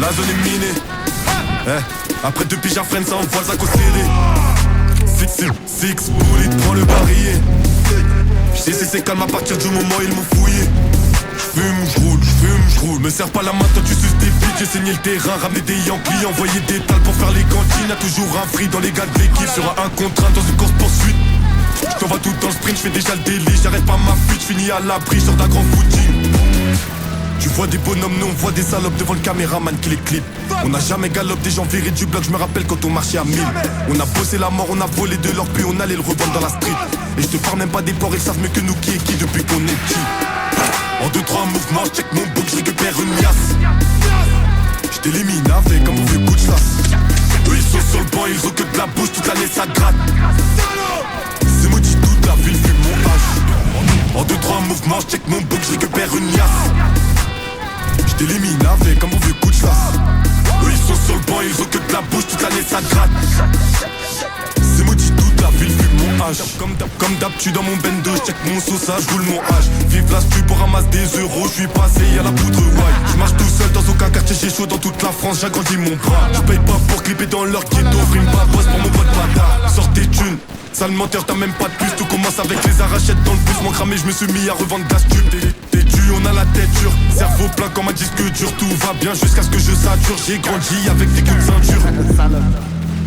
la zone est minée. Après 2 piges à freine, ça envoie le sac au serré. Six bullet, prends le barillet. J'sais c'est calme à partir du moment où ils m'ont fouillé. J'roule, me serre pas la main, toi tu suces des bites. J'ai saigné le terrain, ramené des Yankees, envoyé des talles pour faire les cantines. Y'a toujours un free dans les gars de l'équipe. Sera un contre un dans une course poursuite. J't'envoie tout dans le sprint, j'fais déjà le délit. J'arrête pas ma fuite, j'finis à l'abri, j'sors d'un grand footing. Tu vois des bonhommes, nous on voit des salopes devant le caméraman qui les clip. On n'a jamais galop des gens virés du bloc, je me rappelle quand on marchait à 1000. On a bossé la mort, on a volé de l'or, puis on allait le revendre dans la street. Et je te parle même pas des porcs, ils savent mieux que nous qui est qui depuis qu'on est petit. En 2-3 mouvements, check mon book, je récupère une liasse. Je t'élimine avec un mauvais coup de chasse. Eux ils sont sur le banc, ils ont que de la bouche, toute l'année ça gratte. C'est maudit toute la ville, fume mon H. En 2-3 mouvements, check mon book, je récupère une liasse. Je t'élimine avec un mauvais coup de chasse. Eux ils sont sur le banc, ils ont que de la bouche, toute l'année ça gratte. C'est maudit toute la ville, fume mon H. Comme d'hab, tu dans mon bendo, check mon sauce, roule mon H. Vive la stu pour ramasser des euros, je suis passé à la poudre white. Je marche tout seul dans aucun quartier, j'ai chaud dans toute la France, j'agrandis mon bras. Je paye pas pour clipper dans leur ghetto, frime pas boss pour mon pote bâtard. Sors tes thunes, sale menteur, t'as même pas de puce. Tout commence avec les arrachettes dans le bus, mon cramé, je me suis mis à revendre d'astupes. T'es dû, on a la tête dure, cerveau plein comme un disque dur. Tout va bien jusqu'à ce que je sature, j'ai grandi avec des coups de ceinture.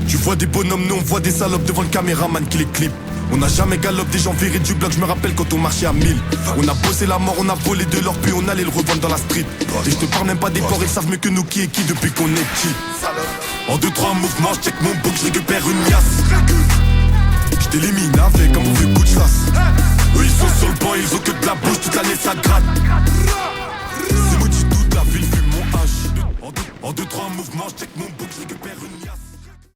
Tu vois des bonhommes, nous on voit des salopes devant le caméraman qui les clip. On n'a jamais galop des gens virés du bloc, je me rappelle quand on marchait à 1000. On a bossé la mort, on a volé de l'or, puis on allait le revendre dans la street. Et je te parle même pas des porcs, ils savent mieux que nous qui est qui depuis qu'on est petit. En 2-3 mouvements, je check mon book, je récupère une liasse. Je t'élimine avec un mauvais coup de chasse. Eux ils sont sur le banc, ils ont que de la bouche, toute l'année ça gratte. C'est maudit toute la ville, fume mon H. En 2-3 mouvements, je check mon book, je récupère une liasse.